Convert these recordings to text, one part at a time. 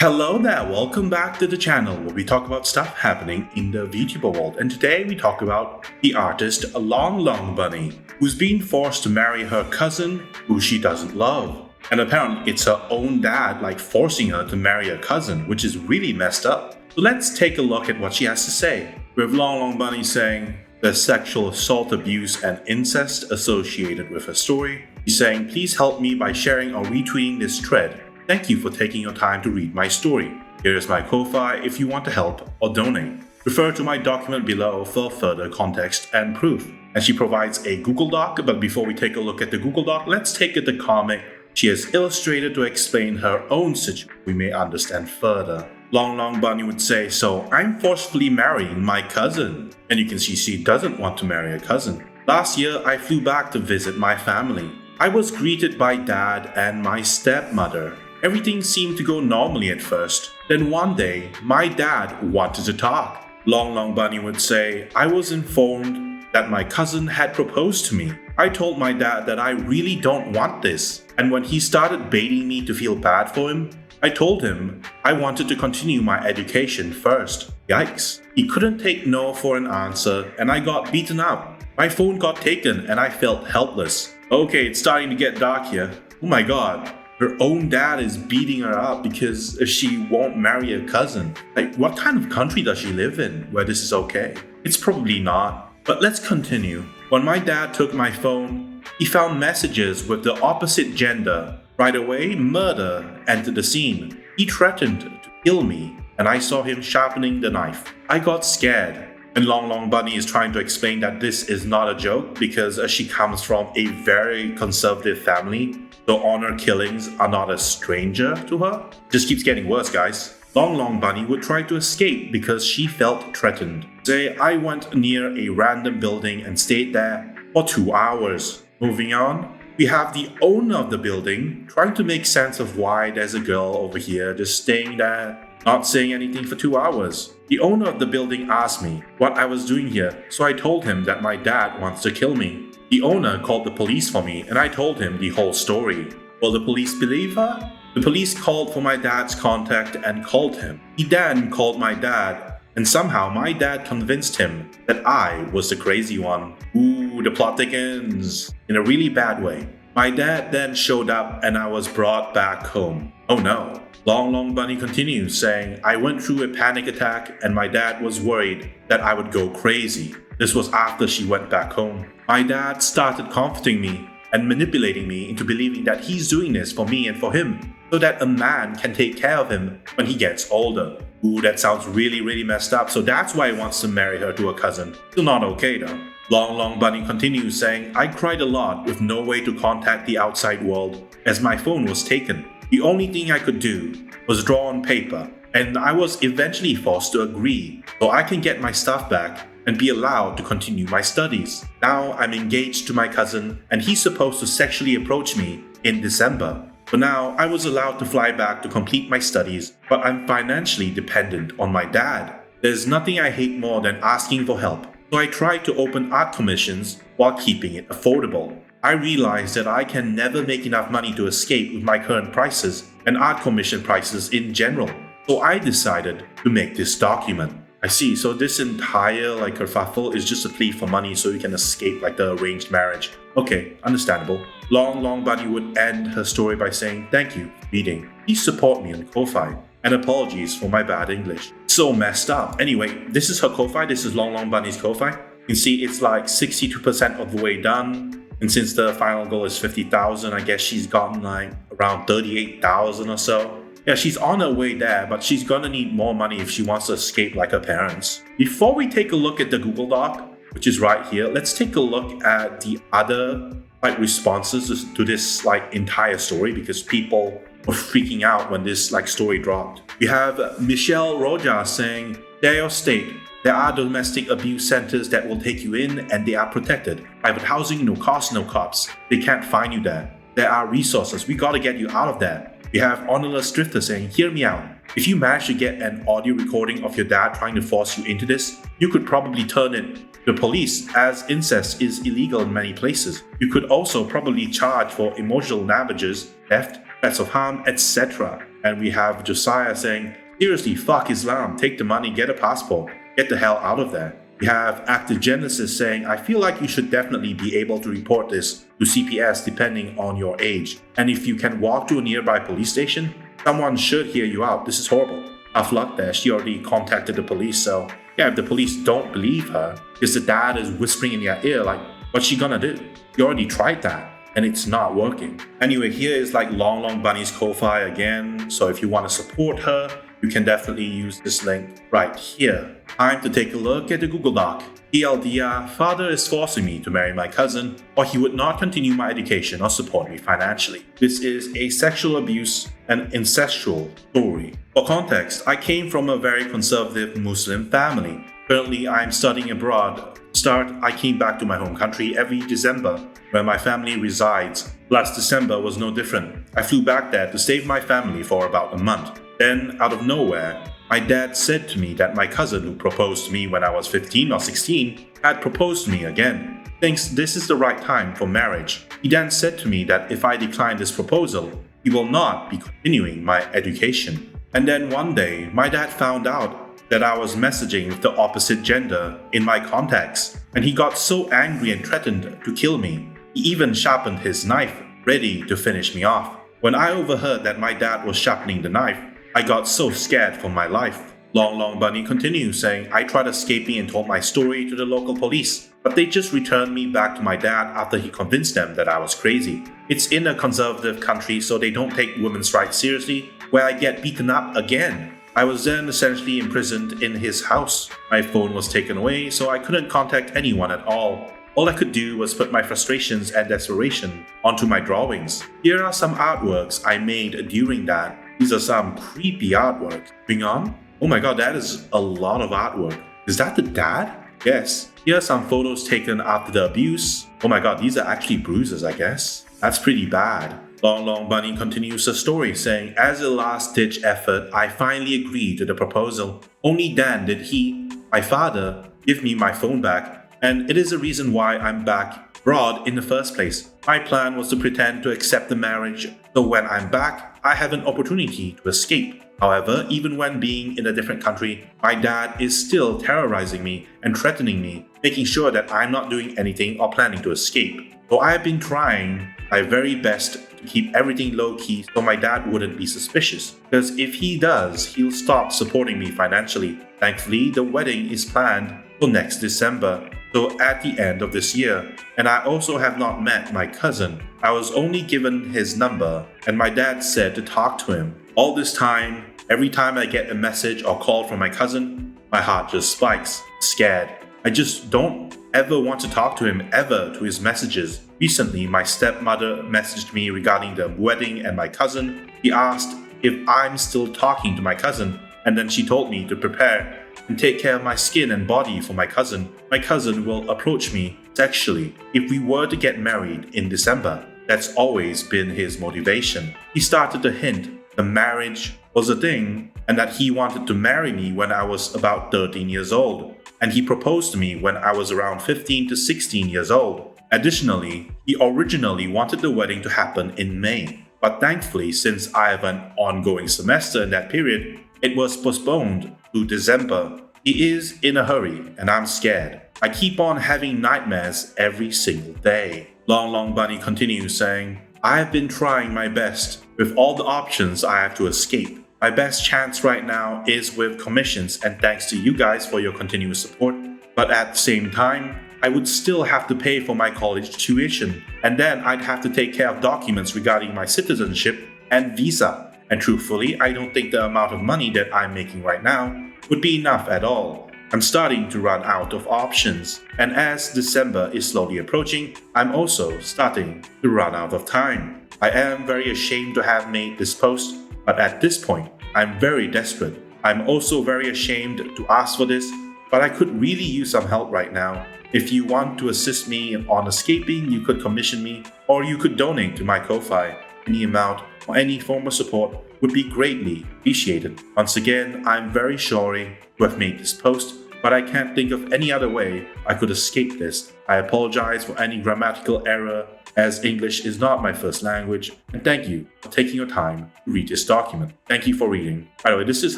Hello there, welcome back to the channel where we talk about stuff happening in the VTuber world. And today we talk about the artist LongLongBunny, who's been forced to marry her cousin who she doesn't love. And apparently it's her own dad forcing her to marry her cousin, which is really messed up. So let's take a look at what she has to say. With LongLongBunny saying there's sexual assault, abuse, and incest associated with her story. She's saying, please help me by sharing or retweeting this thread. Thank you for taking your time to read my story. Here is my Ko-Fi if you want to help or donate. Refer to my document below for further context and proof. And she provides a Google Doc, but before we take a look at the Google Doc, let's take at the comic she has illustrated to explain her own situation. We may understand further. LongLongBunny would say, so I'm forcefully marrying my cousin. And you can see she doesn't want to marry a cousin. Last year, I flew back to visit my family. I was greeted by dad and my stepmother. Everything seemed to go normally at first. Then one day, my dad wanted to talk. LongLongBunny would say, I was informed that my cousin had proposed to me. I told my dad that I really don't want this. And when he started baiting me to feel bad for him, I told him I wanted to continue my education first. Yikes. He couldn't take no for an answer and I got beaten up. My phone got taken and I felt helpless. Okay, it's starting to get dark here. Oh my god. Her own dad is beating her up because she won't marry a cousin. What kind of country does she live in where this is okay? It's probably not. But let's continue. When my dad took my phone, he found messages with the opposite gender. Right away, murder entered the scene. He threatened to kill me, and I saw him sharpening the knife. I got scared. And LongLongBunny is trying to explain that this is not a joke because she comes from a very conservative family. So honor killings are not a stranger to her. Just keeps getting worse, guys. LongLongBunny would try to escape because she felt threatened. Say, I went near a random building and stayed there for 2 hours. Moving on, we have the owner of the building trying to make sense of why there's a girl over here just staying there, not saying anything for 2 hours. The owner of the building asked me what I was doing here, so I told him that my dad wants to kill me. The owner called the police for me and I told him the whole story. Will the police believe her? The police called for my dad's contact and called him. He then called my dad and somehow my dad convinced him that I was the crazy one. Ooh, the plot thickens in a really bad way. My dad then showed up and I was brought back home. Oh no. LongLongBunny continues saying, I went through a panic attack and my dad was worried that I would go crazy. This was after she went back home. My dad started comforting me and manipulating me into believing that he's doing this for me and for him, so that a man can take care of him when he gets older. Ooh, that sounds really messed up, so that's why he wants to marry her to a cousin. Still not okay though. LongLongBunny continues saying, I cried a lot with no way to contact the outside world as my phone was taken. The only thing I could do was draw on paper, and I was eventually forced to agree so I can get my stuff back and be allowed to continue my studies. Now I'm engaged to my cousin and he's supposed to sexually approach me in December. For now, I was allowed to fly back to complete my studies, but I'm financially dependent on my dad. There's nothing I hate more than asking for help, so I tried to open art commissions while keeping it affordable. I realized that I can never make enough money to escape with my current prices and art commission prices in general, so I decided to make this document. I see, so this entire kerfuffle is just a plea for money so you can escape the arranged marriage. Okay, understandable. LongLongBunny would end her story by saying, thank you for reading. Please support me on Ko-Fi. And apologies for my bad English. So messed up. Anyway, this is her Ko-Fi. This is LongLongBunny's Ko-Fi. You can see it's 62% of the way done. And since the final goal is 50,000, I guess she's gotten around 38,000 or so. Yeah, she's on her way there, but she's gonna need more money if she wants to escape like her parents. Before we take a look at the Google Doc, which is right here, let's take a look at the other responses to this entire story because people were freaking out when this story dropped. We have Michelle Roja saying, share your state. There are domestic abuse centers that will take you in and they are protected. Private housing, no cost, no cops. They can't find you there. There are resources. We gotta get you out of there. We have Honorless Drifter saying, hear me out. If you manage to get an audio recording of your dad trying to force you into this, you could probably turn it to the police as incest is illegal in many places. You could also probably charge for emotional damages, theft, threats of harm, etc. And we have Josiah saying, seriously, fuck Islam, take the money, get a passport, get the hell out of there. We have Active Genesis saying, I feel like you should definitely be able to report this to CPS depending on your age. And if you can walk to a nearby police station, someone should hear you out. This is horrible. Tough luck there. She already contacted the police, so yeah, if the police don't believe her, because the dad is whispering in their ear, like, what's she gonna do? You already tried that, and it's not working. Anyway, here is like LongLongBunny's Ko-Fi again, so if you want to support her, you can definitely use this link right here. Time to take a look at the Google Doc. TLDR, father is forcing me to marry my cousin, or he would not continue my education or support me financially. This is a sexual abuse and incestual story. For context, I came from a very conservative Muslim family. Currently, I am studying abroad. I came back to my home country every December, where my family resides. Last December was no different. I flew back there to save my family for about a month. Then, out of nowhere, my dad said to me that my cousin who proposed to me when I was 15 or 16 had proposed to me again. Thinks this is the right time for marriage. He then said to me that if I decline this proposal, he will not be continuing my education. And then one day, my dad found out that I was messaging with the opposite gender in my contacts, and he got so angry and threatened to kill me. He even sharpened his knife, ready to finish me off. When I overheard that my dad was sharpening the knife, I got so scared for my life. LongLongBunny continues saying, I tried escaping and told my story to the local police, but they just returned me back to my dad after he convinced them that I was crazy. It's in a conservative country, so they don't take women's rights seriously, where I get beaten up again. I was then essentially imprisoned in his house. My phone was taken away, so I couldn't contact anyone at all. All I could do was put my frustrations and desperation onto my drawings. Here are some artworks I made during that. These are some creepy artwork. Moving on. Oh my god, that is a lot of artwork. Is that the dad? Yes. Here are some photos taken after the abuse. Oh my god, these are actually bruises, I guess. That's pretty bad. LongLongBunny continues the story saying, as a last-ditch effort, I finally agreed to the proposal. Only then did he, my father, give me my phone back, and it is the reason why I'm back abroad in the first place. My plan was to pretend to accept the marriage, so when I'm back, I have an opportunity to escape. However, even when being in a different country, my dad is still terrorizing me and threatening me, making sure that I'm not doing anything or planning to escape. So I have been trying my very best to keep everything low-key so my dad wouldn't be suspicious, because if he does, he'll stop supporting me financially. Thankfully, the wedding is planned for next December, so at the end of this year. And I also have not met my cousin. I was only given his number, and my dad said to talk to him. All this time, every time I get a message or call from my cousin, my heart just spikes, scared. I just don't ever want to talk to him ever to his messages. Recently, my stepmother messaged me regarding the wedding and my cousin. She asked if I'm still talking to my cousin, and then she told me to prepare and take care of my skin and body for my cousin. My cousin will approach me sexually if we were to get married in December. That's always been his motivation. He started to hint the marriage was a thing and that he wanted to marry me when I was about 13 years old. And he proposed to me when I was around 15 to 16 years old. Additionally, he originally wanted the wedding to happen in May. But thankfully, since I have an ongoing semester in that period, it was postponed to December. He is in a hurry and I'm scared. I keep on having nightmares every single day. LongLongBunny continues saying, I have been trying my best with all the options I have to escape. My best chance right now is with commissions, and thanks to you guys for your continuous support. But at the same time, I would still have to pay for my college tuition, and then I'd have to take care of documents regarding my citizenship and visa. And truthfully, I don't think the amount of money that I'm making right now would be enough at all. I'm starting to run out of options, and as December is slowly approaching, I'm also starting to run out of time. I am very ashamed to have made this post, but at this point, I'm very desperate. I'm also very ashamed to ask for this, but I could really use some help right now. If you want to assist me on escaping, you could commission me, or you could donate to my Ko-Fi. Any amount or any form of support would be greatly appreciated. Once again, I'm very sorry to have made this post, but I can't think of any other way I could escape this. I apologize for any grammatical error, as English is not my first language, and thank you for taking your time to read this document. Thank you for reading. By the way, this is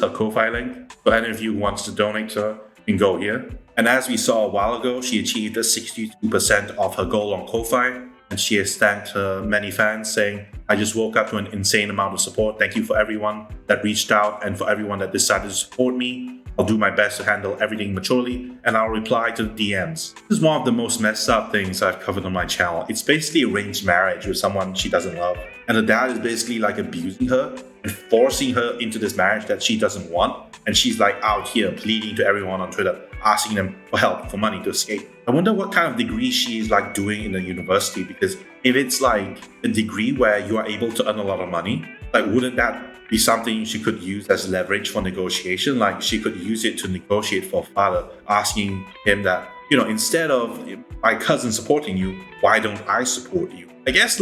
her Ko-Fi link, so any of you who wants to donate to her can go here. And as we saw a while ago, she achieved a 62% of her goal on Ko-Fi, and she has thanked her many fans saying, I just woke up to an insane amount of support. Thank you for everyone that reached out and for everyone that decided to support me. I'll do my best to handle everything maturely, and I'll reply to the DMs. This is one of the most messed up things I've covered on my channel. It's basically arranged marriage with someone she doesn't love. And the dad is basically like abusing her and forcing her into this marriage that she doesn't want. And she's like out here pleading to everyone on Twitter, asking them for help, for money to escape. I wonder what kind of degree she's like doing in the university, because if it's like a degree where you are able to earn a lot of money, like wouldn't that be something she could use as leverage for negotiation? Like she could use it to negotiate for father, asking him that, instead of my cousin supporting you, why don't I support you? I guess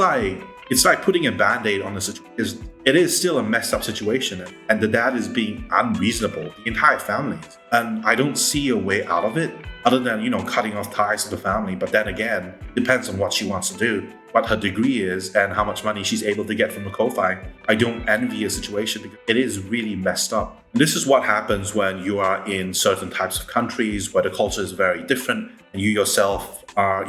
it's like putting a band-aid on the situation. It is still a messed up situation, and the dad is being unreasonable, the entire family. And I don't see a way out of it other than, cutting off ties to the family. But then again, it depends on what she wants to do, what her degree is, and how much money she's able to get from the Ko-Fi. I don't envy a situation because it is really messed up. And this is what happens when you are in certain types of countries where the culture is very different and you yourself are,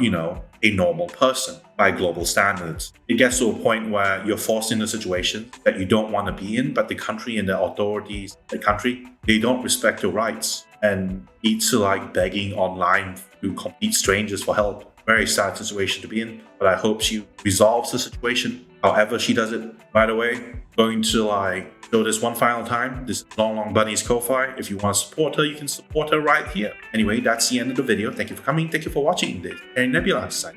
a normal person by global standards. It gets to a point where you're forced into situations that you don't want to be in, but the country and the authorities, they don't respect your rights and leads to like begging online to complete strangers for help. Very sad situation to be in, but I hope she resolves the situation however she does it. By the way, going to show this one final time. This is LongLongBunny's Ko-Fi. If you want to support her, you can support her right here. Anyway, that's the end of the video. Thank you for coming. Thank you for watching this. And Nebula signing.